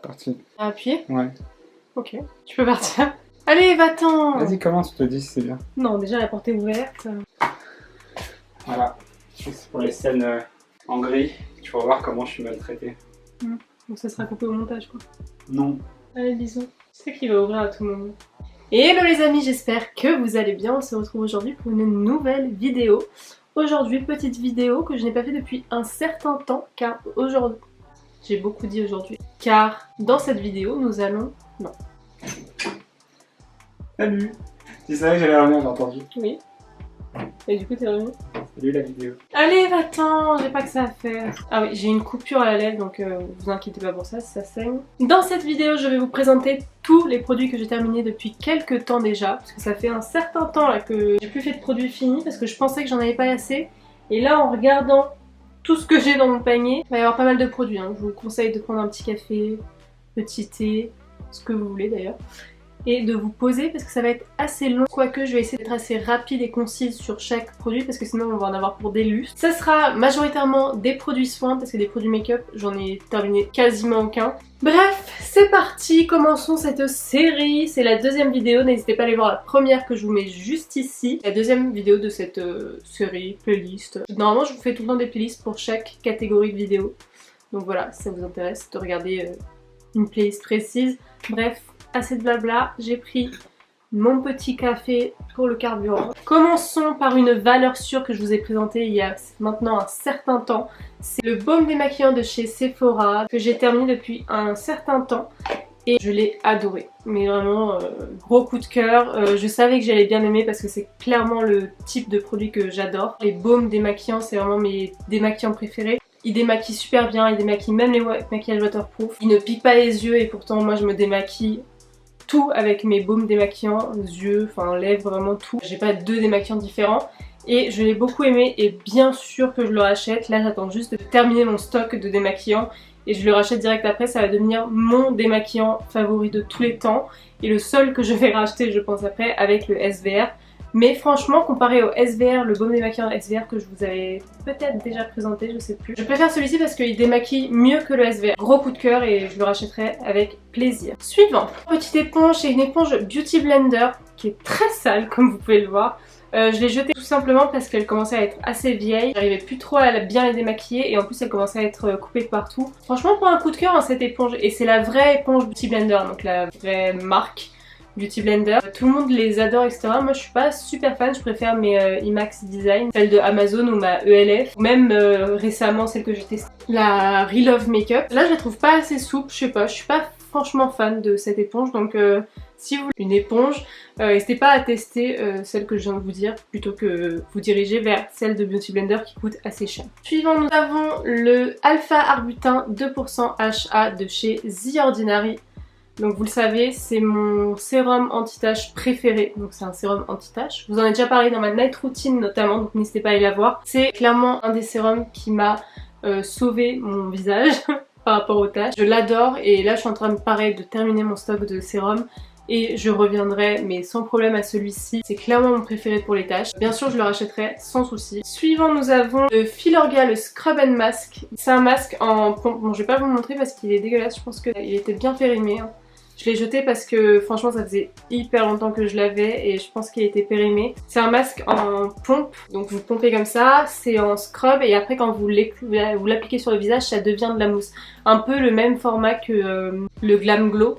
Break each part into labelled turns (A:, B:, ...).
A: C'est parti.
B: À appuyer?
A: Ouais.
B: Ok, tu peux partir. Allez, va-t'en!
A: Vas-y, commence, je te dis si c'est bien.
B: Non, déjà la porte est ouverte.
A: Voilà. C'est pour les scènes en gris. Tu vas voir comment je suis maltraité.
B: Donc ça sera coupé au montage quoi.
A: Non.
B: Allez, bisous. Tu sais qu'il va ouvrir à tout moment. Et hello les amis, j'espère que vous allez bien. On se retrouve aujourd'hui pour une nouvelle vidéo. Aujourd'hui, petite vidéo que je n'ai pas fait depuis un certain temps, car aujourd'hui... J'ai beaucoup dit aujourd'hui. Car dans cette vidéo, nous allons... Non.
A: Salut. Tu savais que j'allais revenir, j'ai entendu.
B: Oui. Et du coup, t'es revenu?
A: Salut la vidéo.
B: Allez, va-t'en, j'ai pas que ça à faire. Ah oui, j'ai une coupure à la lèvre, donc vous inquiétez pas pour ça, si ça saigne. Dans cette vidéo, je vais vous présenter tous les produits que j'ai terminés depuis quelques temps déjà, parce que ça fait un certain temps là que j'ai plus fait de produits finis, parce que je pensais que j'en avais pas assez. Et là, en regardant tout ce que j'ai dans mon panier, il va y avoir pas mal de produits. Hein. Je vous conseille de prendre un petit café, petit thé, ce que vous voulez d'ailleurs. Et de vous poser parce que ça va être assez long, quoique je vais essayer d'être assez rapide et concise sur chaque produit parce que sinon on va en avoir pour des lustres. Ça sera majoritairement des produits soins parce que des produits make-up j'en ai terminé quasiment aucun. Bref, c'est parti, commençons cette série, c'est la deuxième vidéo, n'hésitez pas à aller voir la première que je vous mets juste ici. La deuxième vidéo de cette série, playlist. Normalement je vous fais tout le temps des playlists pour chaque catégorie de vidéo. Donc voilà, si ça vous intéresse de regarder une playlist précise. Bref. Assez de blabla, j'ai pris mon petit café pour le carburant. Commençons par une valeur sûre que je vous ai présentée il y a maintenant un certain temps. C'est le baume démaquillant de chez Sephora que j'ai terminé depuis un certain temps et je l'ai adoré. Mais vraiment gros coup de cœur. Je savais que j'allais bien aimer parce que c'est clairement le type de produit que j'adore. Les baumes démaquillants, c'est vraiment mes démaquillants préférés. Il démaquille super bien, il démaquille même les maquillages waterproof. Il ne pique pas les yeux et pourtant moi je me démaquille tout avec mes baumes démaquillants, yeux, enfin lèvres, vraiment tout. J'ai pas deux démaquillants différents et je l'ai beaucoup aimé et bien sûr que je le rachète. Là j'attends juste de terminer mon stock de démaquillants et je le rachète direct après. Ça va devenir mon démaquillant favori de tous les temps et le seul que je vais racheter je pense après avec le SVR. Mais franchement, comparé au SVR, le baume démaquillant SVR que je vous avais peut-être déjà présenté, je sais plus. Je préfère celui-ci parce qu'il démaquille mieux que le SVR. Gros coup de cœur et je le rachèterai avec plaisir. Suivant, petite éponge, c'est une éponge Beauty Blender qui est très sale comme vous pouvez le voir. Je l'ai jetée tout simplement parce qu'elle commençait à être assez vieille. J'arrivais plus trop à bien la démaquiller et en plus elle commençait à être coupée de partout. Franchement, pour un coup de cœur hein, cette éponge, et c'est la vraie éponge Beauty Blender, donc la vraie marque Beauty Blender. Tout le monde les adore etc. Moi je suis pas super fan, je préfère mes IMAX Design, celle de Amazon ou ma ELF, ou même récemment celle que j'ai testée, la Relove Makeup. Là je la trouve pas assez souple, je sais pas, je suis pas franchement fan de cette éponge donc si vous voulez une éponge, n'hésitez pas à tester celle que je viens de vous dire plutôt que vous diriger vers celle de Beauty Blender qui coûte assez cher. Suivant, nous avons le Alpha Arbutin 2% HA de chez The Ordinary. Donc vous le savez, c'est mon sérum anti-tache préféré, donc c'est un sérum anti-tache. Je vous en ai déjà parlé dans ma night routine notamment, donc n'hésitez pas à aller la voir. C'est clairement un des sérums qui m'a sauvé mon visage par rapport aux taches. Je l'adore et là je suis en train de terminer mon stock de sérum et je reviendrai mais sans problème à celui-ci. C'est clairement mon préféré pour les taches. Bien sûr je le rachèterai sans souci. Suivant nous avons le Filorga, le Scrub and Mask. C'est un masque en pompe. Bon je vais pas vous le montrer parce qu'il est dégueulasse, je pense qu'il était bien périmé. Hein. Je l'ai jeté parce que franchement ça faisait hyper longtemps que je l'avais et je pense qu'il était périmé. C'est un masque en pompe, donc vous pompez comme ça, c'est en scrub et après quand vous l'appliquez sur le visage ça devient de la mousse. Un peu le même format que le Glam Glow,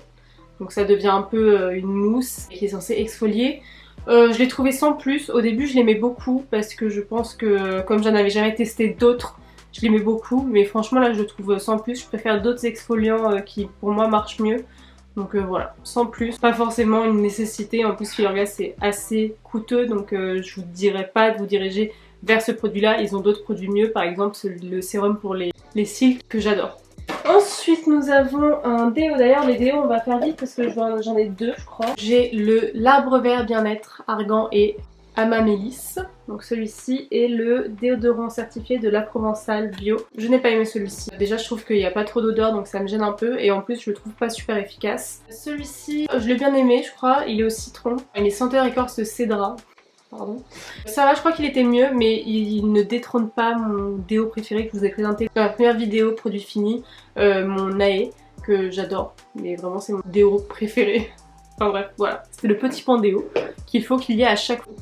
B: donc ça devient un peu une mousse qui est censée exfolier. Je l'ai trouvé sans plus, au début je l'aimais beaucoup parce que je pense que comme j'en avais jamais testé d'autres, je l'aimais beaucoup, mais franchement là je le trouve sans plus. Je préfère d'autres exfoliants qui pour moi marchent mieux. Donc voilà, sans plus, pas forcément une nécessité, en plus Filorga c'est assez coûteux donc je vous dirais pas de vous diriger vers ce produit là, ils ont d'autres produits mieux, par exemple le sérum pour les cils que j'adore. Ensuite nous avons un déo, d'ailleurs les déos on va faire vite parce que j'en ai deux je crois. J'ai le L'Arbre Vert Bien-être Argan et Amamélis, donc celui-ci est le déodorant certifié de La Provençale Bio. Je n'ai pas aimé celui-ci. Déjà je trouve qu'il n'y a pas trop d'odeur donc ça me gêne un peu et en plus je le trouve pas super efficace. Celui-ci je l'ai bien aimé je crois, il est au citron. Il est senteur écorce cédra. Pardon. Ça va, je crois qu'il était mieux mais il ne détrône pas mon déo préféré que je vous ai présenté dans la première vidéo produit fini, mon Nae. que j'adore, mais vraiment c'est mon déo préféré. Enfin bref, voilà, c'était le petit point déo qu'il faut qu'il y ait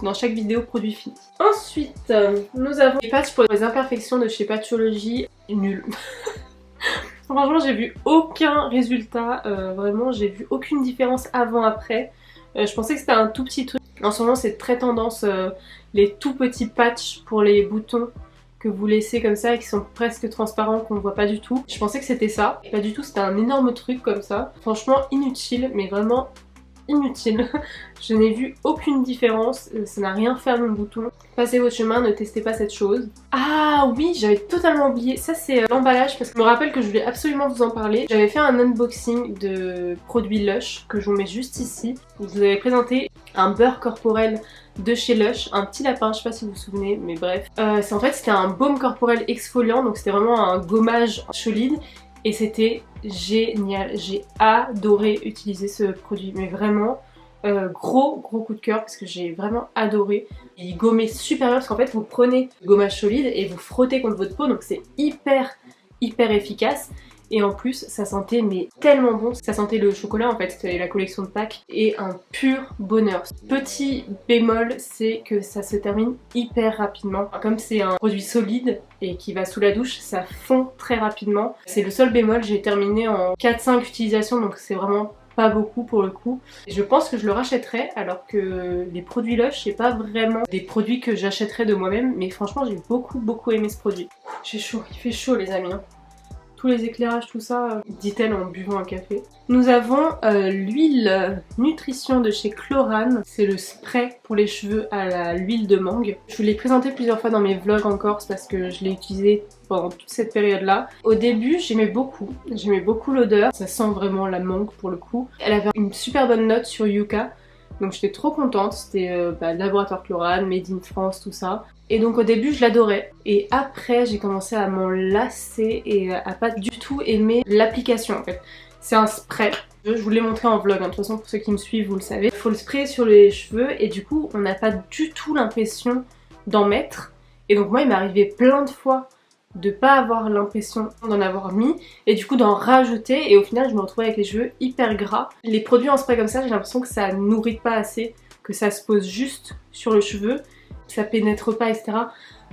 B: dans chaque vidéo produit fini. Ensuite, nous avons les patchs pour les imperfections de chez Patchology, nul. Franchement, j'ai vu aucun résultat, vraiment, j'ai vu aucune différence avant-après. Je pensais que c'était un tout petit truc. En ce moment, c'est très tendance, les tout petits patchs pour les boutons que vous laissez comme ça et qui sont presque transparents, qu'on ne voit pas du tout. Je pensais que c'était ça, pas du tout, c'était un énorme truc comme ça. Franchement, inutile, mais vraiment inutile. Je n'ai vu aucune différence, ça n'a rien fait à mon bouton. Passez votre chemin, ne testez pas cette chose. Ah oui, j'avais totalement oublié, ça c'est l'emballage parce que je me rappelle que je voulais absolument vous en parler. J'avais fait un unboxing de produits Lush que je vous mets juste ici. Je vous avais présenté un beurre corporel de chez Lush, un petit lapin, je sais pas si vous vous souvenez, mais bref. En fait c'était un baume corporel exfoliant, donc c'était vraiment un gommage solide. Et c'était génial, j'ai adoré utiliser ce produit, mais vraiment gros coup de cœur parce que j'ai vraiment adoré. Il gommait super bien parce qu'en fait vous prenez le gommage solide et vous frottez contre votre peau, donc c'est hyper efficace. Et en plus ça sentait mais tellement bon, ça sentait le chocolat en fait, c'était la collection de Pâques et un pur bonheur. Petit bémol, c'est que ça se termine hyper rapidement. Comme c'est un produit solide et qui va sous la douche, ça fond très rapidement. C'est le seul bémol, j'ai terminé en 4-5 utilisations donc c'est vraiment pas beaucoup pour le coup. Et je pense que je le rachèterai alors que les produits Lush c'est pas vraiment des produits que j'achèterais de moi-même, mais franchement j'ai beaucoup aimé ce produit. J'ai chaud, il fait chaud les amis. Tous les éclairages, tout ça, dit-elle en buvant un café. Nous avons l'huile nutrition de chez Chlorane. C'est le spray pour les cheveux à l'huile de mangue. Je vous l'ai présenté plusieurs fois dans mes vlogs en Corse parce que je l'ai utilisé pendant toute cette période-là. Au début, j'aimais beaucoup l'odeur. Ça sent vraiment la mangue pour le coup. Elle avait une super bonne note sur Yuka. Donc j'étais trop contente, c'était laboratoire Chlorane, made in France, tout ça. Et donc au début je l'adorais. Et après j'ai commencé à m'en lasser et à pas du tout aimer l'application en fait. C'est un spray. Je vous l'ai montré en vlog, hein. De toute façon pour ceux qui me suivent vous le savez. Il faut le sprayer sur les cheveux et du coup on n'a pas du tout l'impression d'en mettre. Et donc moi il m'est arrivé plein de fois de pas avoir l'impression d'en avoir mis et du coup d'en rajouter et au final je me retrouvais avec les cheveux hyper gras. Les produits en spray comme ça j'ai l'impression que ça nourrit pas assez, que ça se pose juste sur le cheveu, ça pénètre pas etc.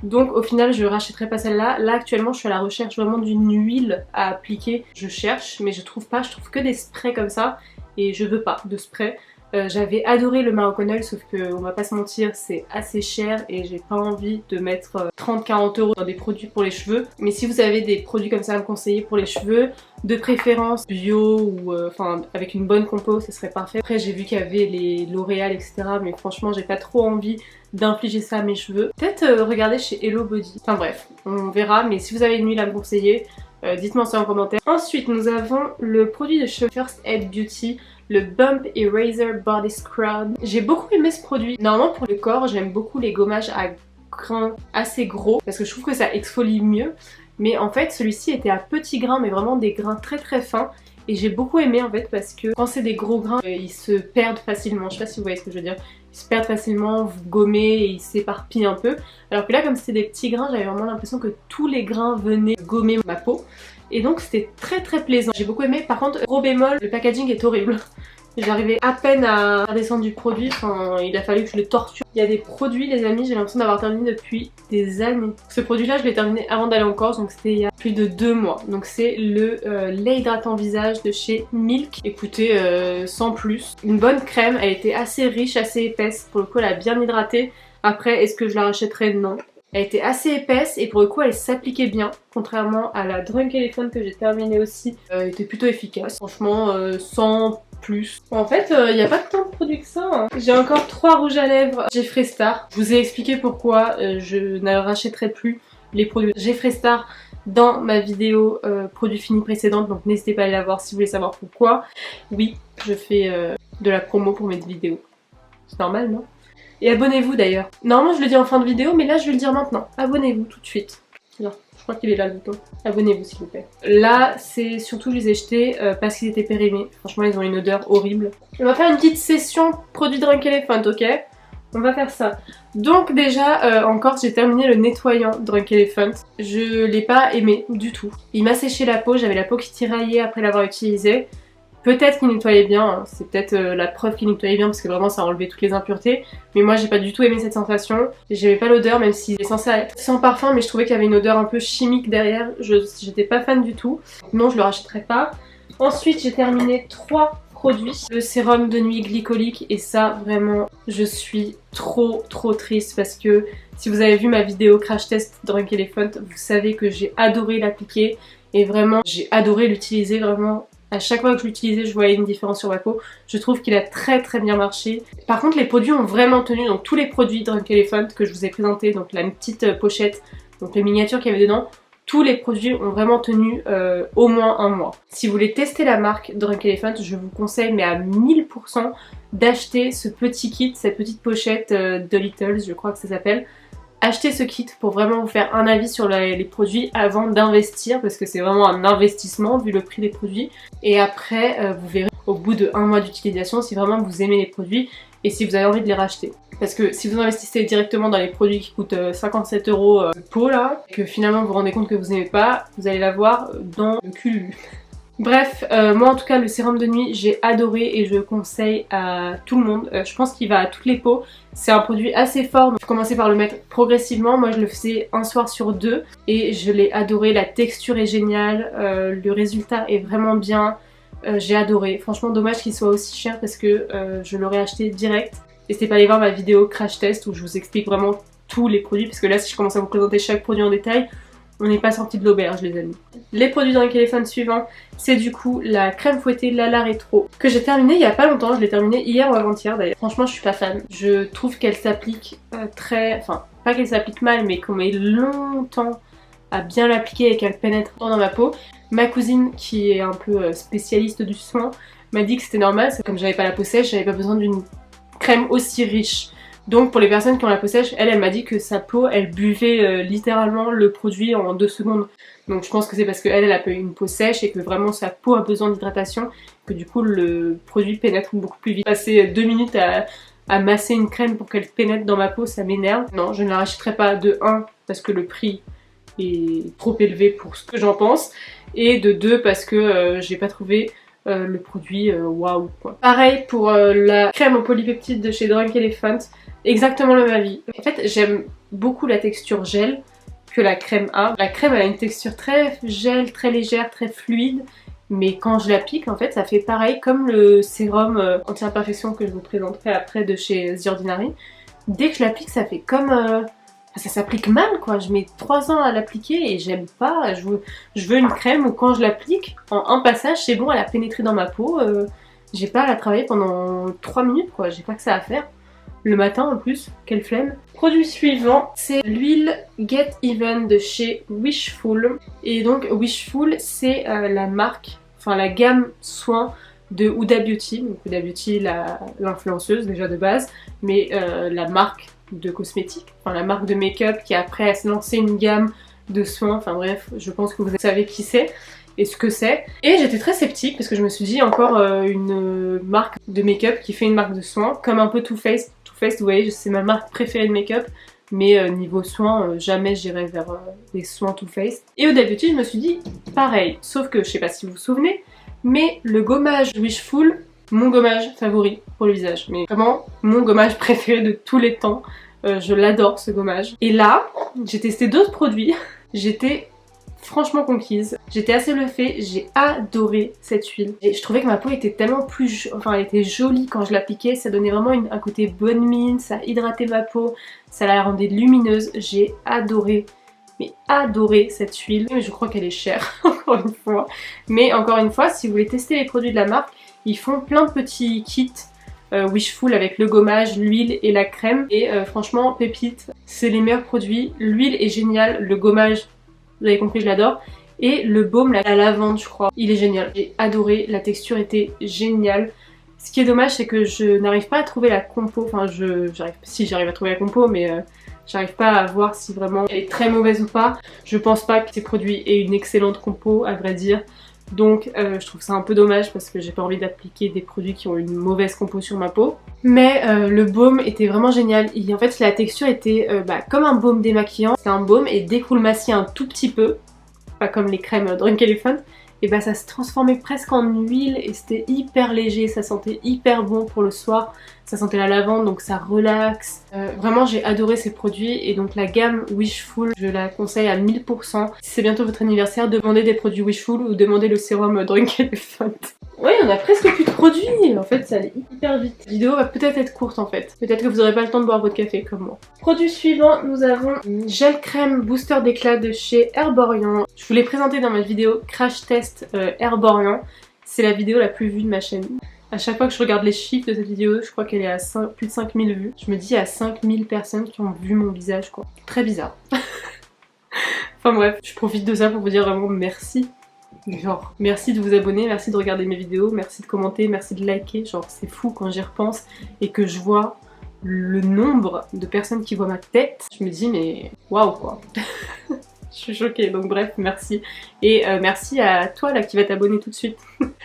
B: Donc au final je rachèterai pas celle-là. Là actuellement je suis à la recherche vraiment d'une huile à appliquer. Je cherche mais je trouve pas, je trouve que des sprays comme ça et je veux pas de spray. J'avais adoré le Moroccan Oil sauf que on va pas se mentir c'est assez cher et j'ai pas envie de mettre 30-40 € dans des produits pour les cheveux. Mais si vous avez des produits comme ça à me conseiller pour les cheveux, de préférence bio ou enfin avec une bonne compo, ce serait parfait. Après j'ai vu qu'il y avait les L'Oréal etc, mais franchement j'ai pas trop envie d'infliger ça à mes cheveux. Peut-être regarder chez Hello Body. Enfin bref, on verra, mais si vous avez une huile à me conseiller, dites-moi ça en commentaire. Ensuite nous avons le produit de chez First Aid Beauty, le Bump Eraser Body Scrub. J'ai beaucoup aimé ce produit. Normalement pour le corps j'aime beaucoup les gommages à grains assez gros parce que je trouve que ça exfolie mieux. Mais en fait celui-ci était à petits grains mais vraiment des grains très fins. Et j'ai beaucoup aimé en fait parce que quand c'est des gros grains, ils se perdent facilement. Je sais pas si vous voyez ce que je veux dire. Ils se perdent facilement, vous gommez et ils s'éparpillent un peu. Alors que là comme c'était des petits grains, j'avais vraiment l'impression que tous les grains venaient gommer ma peau. Et donc c'était très plaisant. J'ai beaucoup aimé. Par contre, gros bémol, le packaging est horrible. J'arrivais à peine à descendre du produit, enfin il a fallu que je le torture. Il y a des produits les amis, j'ai l'impression d'avoir terminé depuis des années. Ce produit là je l'ai terminé avant d'aller en Corse, donc c'était il y a plus de 2 mois. Donc c'est le lait hydratant visage de chez Milk. Écoutez, sans plus. Une bonne crème, elle était assez riche, assez épaisse. Pour le coup elle a bien hydraté. Après est-ce que je la rachèterais? Non. Elle était assez épaisse et pour le coup elle s'appliquait bien, contrairement à la Drunk Elephant que j'ai terminée aussi. Elle était plutôt efficace, franchement sans plus. En fait il n'y a pas tant de produits que ça, hein. J'ai encore 3 rouges à lèvres Jeffree Star. Je vous ai expliqué pourquoi je ne rachèterai plus les produits Jeffree Star dans ma vidéo produits finis précédente, donc n'hésitez pas à aller la voir si vous voulez savoir pourquoi. Oui, je fais de la promo pour mes vidéos. C'est normal, non? Et abonnez-vous d'ailleurs. Normalement je le dis en fin de vidéo mais là je vais le dire maintenant. Abonnez-vous tout de suite. Non, je crois qu'il est là le bouton. Abonnez-vous s'il vous plaît. Là c'est surtout je les ai jetés parce qu'ils étaient périmés. Franchement ils ont une odeur horrible. On va faire une petite session produit Drunk Elephant, ok? On va faire ça. Donc déjà, encore, j'ai terminé le nettoyant Drunk Elephant. Je l'ai pas aimé du tout. Il m'a séché la peau, j'avais la peau qui tiraillait après l'avoir utilisé. Peut-être qu'il nettoyait bien, hein. C'est peut-être la preuve qu'il nettoyait bien parce que vraiment ça a enlevé toutes les impuretés. Mais moi j'ai pas du tout aimé cette sensation. J'aimais pas l'odeur même s'il est censé être sans parfum, mais je trouvais qu'il y avait une odeur un peu chimique derrière. J'étais pas fan du tout. Non, je le rachèterai pas. Ensuite j'ai terminé 3 produits. Le sérum de nuit glycolique et ça vraiment je suis trop triste parce que si vous avez vu ma vidéo crash test Drunk Elephant, vous savez que j'ai adoré l'appliquer et vraiment j'ai adoré l'utiliser vraiment. À chaque fois que je l'utilisais, je voyais une différence sur ma peau. Je trouve qu'il a très bien marché. Par contre, les produits ont vraiment tenu. Donc tous les produits Drunk Elephant que je vous ai présentés, donc la petite pochette, donc les miniatures qu'il y avait dedans, tous les produits ont vraiment tenu au moins un mois. Si vous voulez tester la marque Drunk Elephant, je vous conseille, mais à 1000%, d'acheter ce petit kit, cette petite pochette de Littles, je crois que ça s'appelle. Achetez ce kit pour vraiment vous faire un avis sur les produits avant d'investir parce que c'est vraiment un investissement vu le prix des produits. Et après, vous verrez au bout de 1 mois d'utilisation si vraiment vous aimez les produits et si vous avez envie de les racheter. Parce que si vous investissez directement dans les produits qui coûtent 57 € le pot là, et que finalement vous vous rendez compte que vous n'aimez pas, vous allez l'avoir dans le cul. Bref, moi en tout cas le sérum de nuit j'ai adoré et je le conseille à tout le monde. Je pense qu'il va à toutes les peaux. C'est un produit assez fort, donc je commençais par le mettre progressivement. Moi je le faisais un soir sur 2 et je l'ai adoré. La texture est géniale, le résultat est vraiment bien. J'ai adoré. Franchement dommage qu'il soit aussi cher parce que je l'aurais acheté direct. N'hésitez pas à aller voir ma vidéo crash test où je vous explique vraiment tous les produits parce que là si je commence à vous présenter chaque produit en détail, on n'est pas sorti de l'auberge les amis. Les produits Drunk Elephant suivants, c'est du coup la crème fouettée Lala Retro que j'ai terminée il y a pas longtemps, je l'ai terminée hier ou avant-hier d'ailleurs. Franchement je suis pas fan, je trouve qu'elle s'applique enfin pas qu'elle s'applique mal mais qu'on met longtemps à bien l'appliquer et qu'elle pénètre dans ma peau. Ma cousine qui est un peu spécialiste du soin m'a dit que c'était normal, comme j'avais pas la peau sèche, j'avais pas besoin d'une crème aussi riche. Donc pour les personnes qui ont la peau sèche, elle m'a dit que sa peau, elle buvait littéralement le produit en 2 secondes. Donc je pense que c'est parce qu'elle a une peau sèche et que vraiment sa peau a besoin d'hydratation, que du coup le produit pénètre beaucoup plus vite. Passer 2 minutes à masser une crème pour qu'elle pénètre dans ma peau, ça m'énerve. Non, je ne la rachèterai pas de 1 parce que le prix est trop élevé pour ce que j'en pense, et de 2 parce que j'ai pas trouvé le produit waouh quoi. Pareil pour la crème aux polypeptides de chez Drunk Elephant. Exactement le même avis. En fait, j'aime beaucoup la texture gel que la crème a. La crème elle a une texture très gel, très légère, très fluide. Mais quand je l'applique, en fait, ça fait pareil comme le sérum anti-imperfection que je vous présenterai après de chez The Ordinary. Dès que je l'applique, ça fait comme... ça s'applique mal quoi. Je mets 3 ans à l'appliquer et j'aime pas. Je veux une crème où quand je l'applique, en un passage, c'est bon, elle a pénétré dans ma peau. J'ai pas à la travailler pendant 3 minutes quoi. J'ai pas que ça à faire. Le matin en plus, quelle flemme. Produit suivant, c'est l'huile Get Even de chez Wishful. Et donc Wishful, c'est la marque, enfin la gamme soins de Huda Beauty. Donc Huda Beauty, l'influenceuse déjà de base, mais la marque de cosmétiques, enfin la marque de make-up qui après a lancé une gamme de soins. Enfin bref, je pense que vous savez qui c'est et ce que c'est. Et j'étais très sceptique parce que je me suis dit encore une marque de make-up qui fait une marque de soins, comme un peu Too Faced. Vous voyez, c'est ma marque préférée de make-up, mais niveau soins, jamais j'irai vers les soins Too Faced. Et Huda Beauty, je me suis dit pareil, sauf que je sais pas si vous vous souvenez, mais le gommage Wishful, mon gommage favori pour le visage, mais vraiment mon gommage préféré de tous les temps. Je l'adore ce gommage. Et là, j'ai testé d'autres produits, j'étais franchement conquise. J'étais assez bluffée, j'ai adoré cette huile. Et je trouvais que ma peau était tellement plus... Enfin, elle était jolie quand je l'appliquais, ça donnait vraiment un côté bonne mine, ça hydratait ma peau, ça la rendait lumineuse. J'ai adoré, mais adoré cette huile. Mais je crois qu'elle est chère, encore une fois. Mais encore une fois, si vous voulez tester les produits de la marque, ils font plein de petits kits Wishful avec le gommage, l'huile et la crème. Et franchement, pépite, c'est les meilleurs produits. L'huile est géniale, le gommage... Vous avez compris, je l'adore. Et le baume, la lavande, je crois, il est génial. J'ai adoré, la texture était géniale. Ce qui est dommage, c'est que je n'arrive pas à trouver la compo. Enfin, j'arrive à trouver la compo, mais j'arrive pas à voir si vraiment elle est très mauvaise ou pas. Je pense pas que ces produits aient une excellente compo, à vrai dire. Donc je trouve ça un peu dommage parce que j'ai pas envie d'appliquer des produits qui ont une mauvaise compo sur ma peau. Mais le baume était vraiment génial. Et en fait la texture était comme un baume démaquillant. C'est un baume et dès que vous le massiez un tout petit peu, pas comme les crèmes Drunk Elephant, et bah ça se transformait presque en huile et c'était hyper léger, ça sentait hyper bon pour le soir, ça sentait la lavande donc ça relaxe. Vraiment j'ai adoré ces produits et donc la gamme Wishful je la conseille à 1000%. Si c'est bientôt votre anniversaire, demandez des produits Wishful ou demandez le sérum Drunk Elephant. Ouais, on a presque plus de produits, en fait ça allait hyper vite. La vidéo va peut-être être courte en fait, peut-être que vous n'aurez pas le temps de boire votre café comme moi. Produit suivant, nous avons une gel crème booster d'éclat de chez Herborian. Je vous l'ai présenté dans ma vidéo Crash Test Herborian, c'est la vidéo la plus vue de ma chaîne. À chaque fois que je regarde les chiffres de cette vidéo, je crois qu'elle est à plus de 5000 vues. Je me dis à 5000 personnes qui ont vu mon visage quoi. Très bizarre. Enfin bref, je profite de ça pour vous dire vraiment merci. Genre, merci de vous abonner, merci de regarder mes vidéos, merci de commenter, merci de liker. Genre, c'est fou quand j'y repense et que je vois le nombre de personnes qui voient ma tête. Je me dis, mais waouh quoi. Je suis choquée, donc bref, merci. Et merci à toi là qui va t'abonner tout de suite.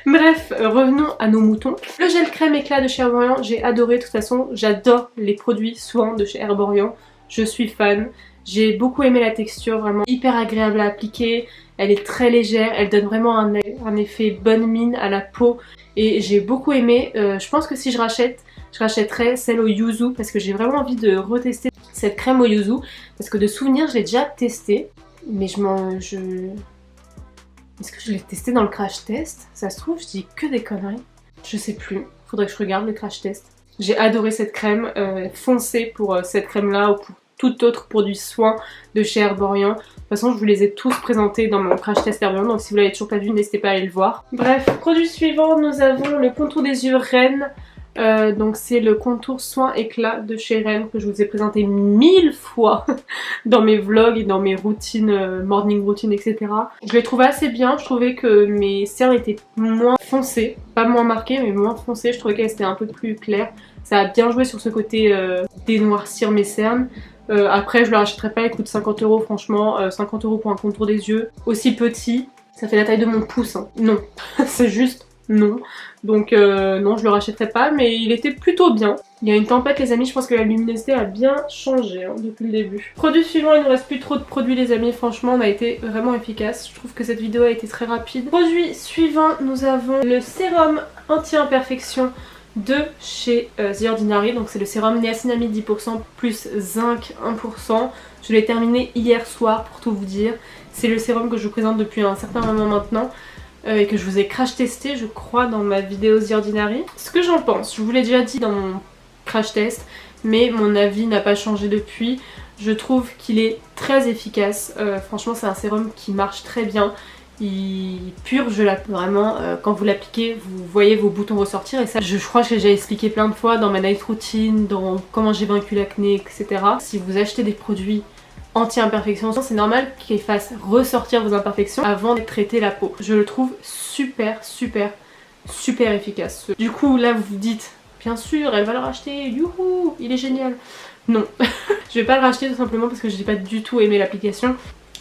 B: Bref, revenons à nos moutons. Le gel crème éclat de chez Herborian, j'ai adoré de toute façon. J'adore les produits soins de chez Herborian. Je suis fan. J'ai beaucoup aimé la texture, vraiment hyper agréable à appliquer. Elle est très légère, elle donne vraiment un effet bonne mine à la peau. Et j'ai beaucoup aimé. Je pense que si je rachèterais celle au yuzu parce que j'ai vraiment envie de retester cette crème au yuzu. Parce que de souvenir, je l'ai déjà testée. Mais est-ce que je l'ai testé dans le crash test? Ça se trouve, je dis que des conneries. Je sais plus, faudrait que je regarde le crash test. J'ai adoré cette crème, foncez pour cette crème là ou pour tout autre produit soin de chez Herborian. De toute façon, je vous les ai tous présentés dans mon crash test Herborian, donc si vous l'avez toujours pas vu, n'hésitez pas à aller le voir. Bref, produit suivant, nous avons le contour des yeux Rennes. Donc c'est le contour soin éclat de chez Rennes que je vous ai présenté 1000 fois dans mes vlogs et dans mes routines, morning routine, etc. Je l'ai trouvé assez bien, je trouvais que mes cernes étaient moins foncées, pas moins marquées mais moins foncées, je trouvais qu'elles étaient un peu plus claires. Ça a bien joué sur ce côté dénoircir mes cernes. Après je le rachèterai pas, il coûte 50 € franchement, 50 € pour un contour des yeux aussi petit, ça fait la taille de mon pouce, hein. Non, c'est juste non. Donc non, je le rachèterai pas, mais il était plutôt bien. Il y a une tempête les amis, je pense que la luminosité a bien changé hein, depuis le début. Produit suivant, il ne reste plus trop de produits les amis, franchement on a été vraiment efficace. Je trouve que cette vidéo a été très rapide. Produit suivant, nous avons le sérum anti-imperfection de chez The Ordinary, donc c'est le sérum niacinamide 10% plus zinc 1%. Je l'ai terminé hier soir pour tout vous dire. C'est le sérum que je vous présente depuis un certain moment maintenant. Et que je vous ai crash testé je crois dans ma vidéo The Ordinary. Ce que j'en pense, je vous l'ai déjà dit dans mon crash test, mais mon avis n'a pas changé depuis. Je trouve qu'il est très efficace, franchement c'est un sérum qui marche très bien. Il purge la peau, vraiment quand vous l'appliquez vous voyez vos boutons ressortir et ça je crois que j'ai déjà expliqué plein de fois dans ma night routine, dans comment j'ai vaincu l'acné etc. Si vous achetez des produits anti-imperfection, c'est normal qu'il fasse ressortir vos imperfections avant de traiter la peau. Je le trouve super efficace. Du coup là vous vous dites, bien sûr elle va le racheter, youhou, il est génial. Non, je vais pas le racheter tout simplement parce que j'ai pas du tout aimé l'application.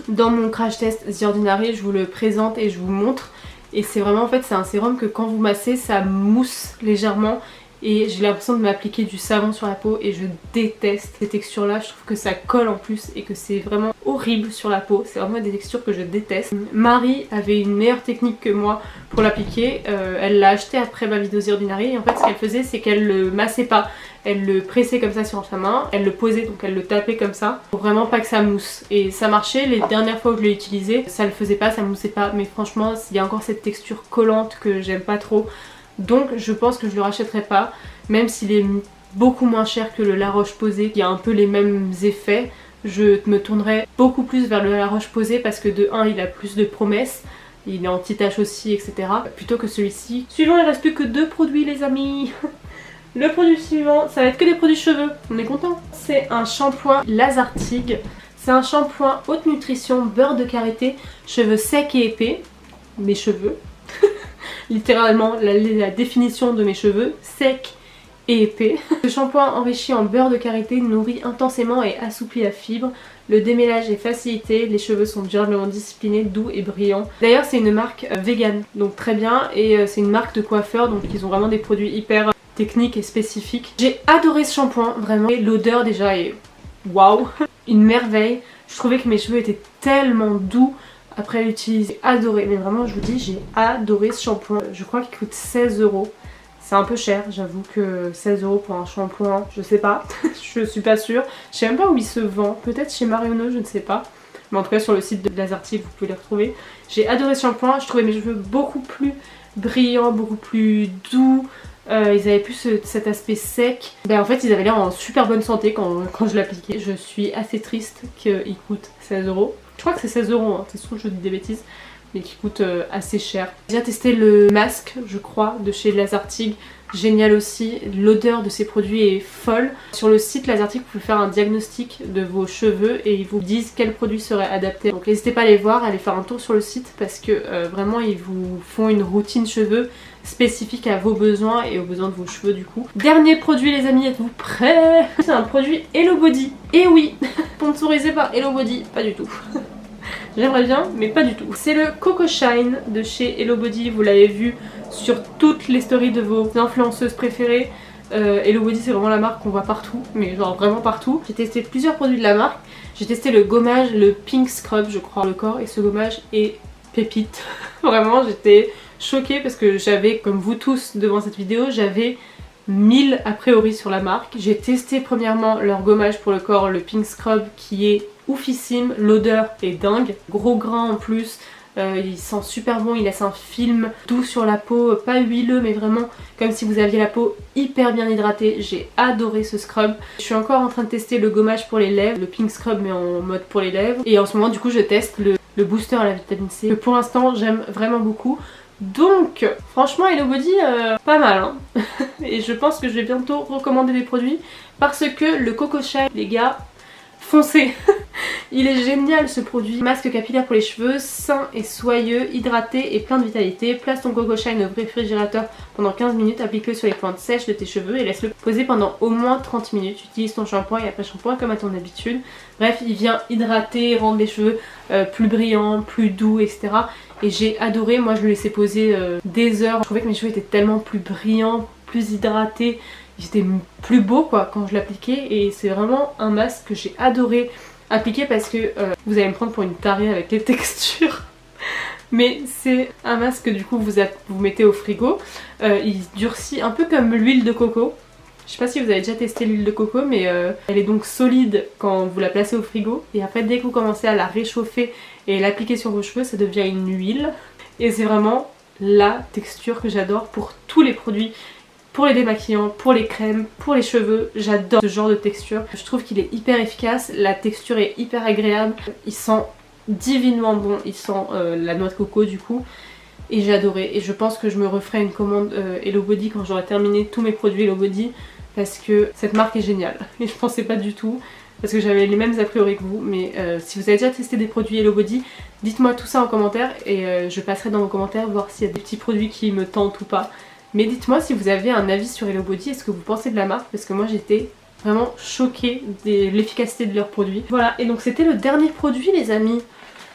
B: Dans mon crash test The Ordinary, je vous le présente et je vous montre. Et c'est vraiment en fait c'est un sérum que quand vous massez ça mousse légèrement. Et j'ai l'impression de m'appliquer du savon sur la peau et je déteste ces textures là, je trouve que ça colle en plus et que c'est vraiment horrible sur la peau, c'est vraiment des textures que je déteste. Marie avait une meilleure technique que moi pour l'appliquer, elle l'a acheté après ma vidéo The Ordinary et en fait ce qu'elle faisait c'est qu'elle le massait pas, elle le pressait comme ça sur sa main, elle le posait donc elle le tapait comme ça pour vraiment pas que ça mousse et ça marchait. Les dernières fois où je l'ai utilisé ça le faisait pas, ça moussait pas, mais franchement il y a encore cette texture collante que j'aime pas trop. Donc je pense que je le rachèterai pas, même s'il est beaucoup moins cher que le La Roche-Posay qui a un peu les mêmes effets. Je me tournerai beaucoup plus vers le La Roche-Posay parce que de 1 il a plus de promesses, il est anti-tache aussi etc. plutôt que celui-ci. Suivant, il reste plus que 2 produits les amis. Le produit suivant ça va être que des produits cheveux, on est content. C'est un shampoing Lazartigue. C'est un shampoing haute nutrition, beurre de karité, cheveux secs et épais. Mes cheveux. Littéralement la définition de mes cheveux, secs, et épais. Ce shampoing enrichi en beurre de karité nourrit intensément et assouplit la fibre. Le démêlage est facilité, les cheveux sont durablement disciplinés, doux et brillants. D'ailleurs c'est une marque vegan, donc très bien, et c'est une marque de coiffeur, donc ils ont vraiment des produits hyper techniques et spécifiques. J'ai adoré ce shampoing, vraiment. L'odeur déjà est waouh, une merveille. Je trouvais que mes cheveux étaient tellement doux après l'utiliser. Adoré, mais vraiment je vous dis, j'ai adoré ce shampoing. Je crois qu'il coûte 16 €. C'est un peu cher, j'avoue que 16 € pour un shampoing, je sais pas, je suis pas sûre. Je sais même pas où il se vend, peut-être chez Marionneau, je ne sais pas. Mais en tout cas sur le site de Lazartigue, vous pouvez les retrouver. J'ai adoré ce shampoing, je trouvais mes cheveux beaucoup plus brillants, beaucoup plus doux. Ils avaient plus cet aspect sec. En fait ils avaient l'air en super bonne santé quand je l'appliquais. Je suis assez triste qu'il coûte 16 €. Je crois que c'est 16 €, hein. C'est sûr que je dis des bêtises. Mais qui coûte assez cher. J'ai déjà testé le masque, je crois, de chez Lazartigue. Génial aussi, l'odeur de ces produits est folle. Sur le site Lazartigue, vous pouvez faire un diagnostic de vos cheveux et ils vous disent quel produit serait adapté. Donc n'hésitez pas à aller voir, à aller faire un tour sur le site parce que vraiment ils vous font une routine cheveux spécifique à vos besoins et aux besoins de vos cheveux du coup. Dernier produit les amis, êtes-vous prêts? C'est un produit Hello Body. Et oui, sponsorisé par Hello Body, pas du tout. J'aimerais bien, mais pas du tout. C'est le Coco Shine de chez Hello Body. Vous l'avez vu sur toutes les stories de vos influenceuses préférées. Hello Body, c'est vraiment la marque qu'on voit partout, mais genre vraiment partout. J'ai testé plusieurs produits de la marque. J'ai testé le gommage, le Pink Scrub, je crois, le corps, et ce gommage est pépite. Vraiment, j'étais choquée parce que j'avais, comme vous tous devant cette vidéo, j'avais 1000 a priori sur la marque. J'ai testé premièrement leur gommage pour le corps, le Pink Scrub, qui est oufissime, l'odeur est dingue, gros grain en plus, il sent super bon, il laisse un film doux sur la peau, pas huileux mais vraiment comme si vous aviez la peau hyper bien hydratée. J'ai adoré ce scrub. Je suis encore en train de tester le gommage pour les lèvres, le Pink Scrub mais en mode pour les lèvres, et en ce moment du coup je teste le booster à la vitamine C que pour l'instant j'aime vraiment beaucoup. Donc franchement Hello Body pas mal hein. Et je pense que je vais bientôt recommander des produits parce que le Coco Shine les gars, foncez. Il est génial ce produit. Masque capillaire pour les cheveux, sain et soyeux, hydraté et plein de vitalité. Place ton Coco Shine au réfrigérateur pendant 15 minutes, applique-le sur les pointes sèches de tes cheveux et laisse-le poser pendant au moins 30 minutes. Utilise ton shampoing et après shampoing comme à ton habitude. Bref, il vient hydrater, rendre les cheveux plus brillants, plus doux, etc. Et j'ai adoré, moi je le laissais poser des heures. Je trouvais que mes cheveux étaient tellement plus brillants, plus hydratés. J'étais plus beau quoi quand je l'appliquais et c'est vraiment un masque que j'ai adoré appliquer parce que vous allez me prendre pour une tarée avec les textures. Mais c'est un masque que du coup vous mettez au frigo. Il durcit un peu comme l'huile de coco. Je sais pas si vous avez déjà testé l'huile de coco mais elle est donc solide quand vous la placez au frigo. Et après dès que vous commencez à la réchauffer et l'appliquer sur vos cheveux ça devient une huile. Et c'est vraiment la texture que j'adore pour tous les produits. Pour les démaquillants, pour les crèmes, pour les cheveux, j'adore ce genre de texture. Je trouve qu'il est hyper efficace, la texture est hyper agréable, il sent divinement bon, il sent la noix de coco du coup. Et j'ai adoré et je pense que je me referai une commande Hello Body quand j'aurai terminé tous mes produits Hello Body parce que cette marque est géniale. Et je pensais pas du tout parce que j'avais les mêmes a priori que vous. Mais si vous avez déjà testé des produits Hello Body, dites-moi tout ça en commentaire et je passerai dans vos commentaires voir s'il y a des petits produits qui me tentent ou pas. Mais dites-moi si vous avez un avis sur Hello Body, est-ce que vous pensez de la marque? Parce que moi j'étais vraiment choquée de l'efficacité de leurs produits. Voilà, et donc c'était le dernier produit les amis.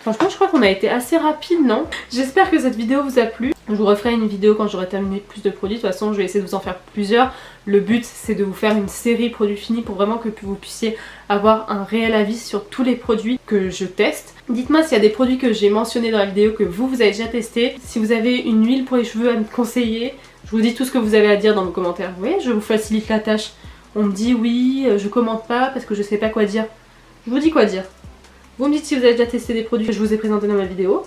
B: Franchement je crois qu'on a été assez rapide, non? J'espère que cette vidéo vous a plu. Je vous referai une vidéo quand j'aurai terminé plus de produits. De toute façon je vais essayer de vous en faire plusieurs. Le but c'est de vous faire une série produits finis pour vraiment que vous puissiez avoir un réel avis sur tous les produits que je teste. Dites-moi s'il y a des produits que j'ai mentionnés dans la vidéo que vous avez déjà testé. Si vous avez une huile pour les cheveux à me conseiller, je vous dis tout ce que vous avez à dire dans vos commentaires. Vous voyez, je vous facilite la tâche. On me dit oui, je commente pas parce que je sais pas quoi dire. Je vous dis quoi dire. Vous me dites si vous avez déjà testé des produits que je vous ai présentés dans ma vidéo.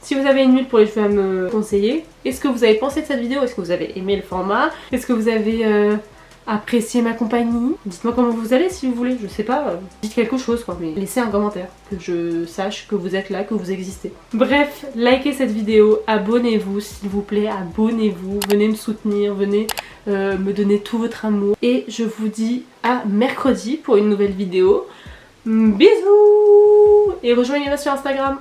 B: Si vous avez une huile pour les cheveux à me conseiller. Est-ce que vous avez pensé de cette vidéo? Est-ce que vous avez aimé le format? Est-ce que vous avez apprécié ma compagnie? Dites-moi comment vous allez si vous voulez, je sais pas. Dites quelque chose quoi, mais laissez un commentaire. Que je sache que vous êtes là, que vous existez. Bref, likez cette vidéo, abonnez-vous s'il vous plaît, abonnez-vous. Venez me soutenir, venez me donner tout votre amour. Et je vous dis à mercredi pour une nouvelle vidéo. Bisous! Et rejoignez-moi sur Instagram.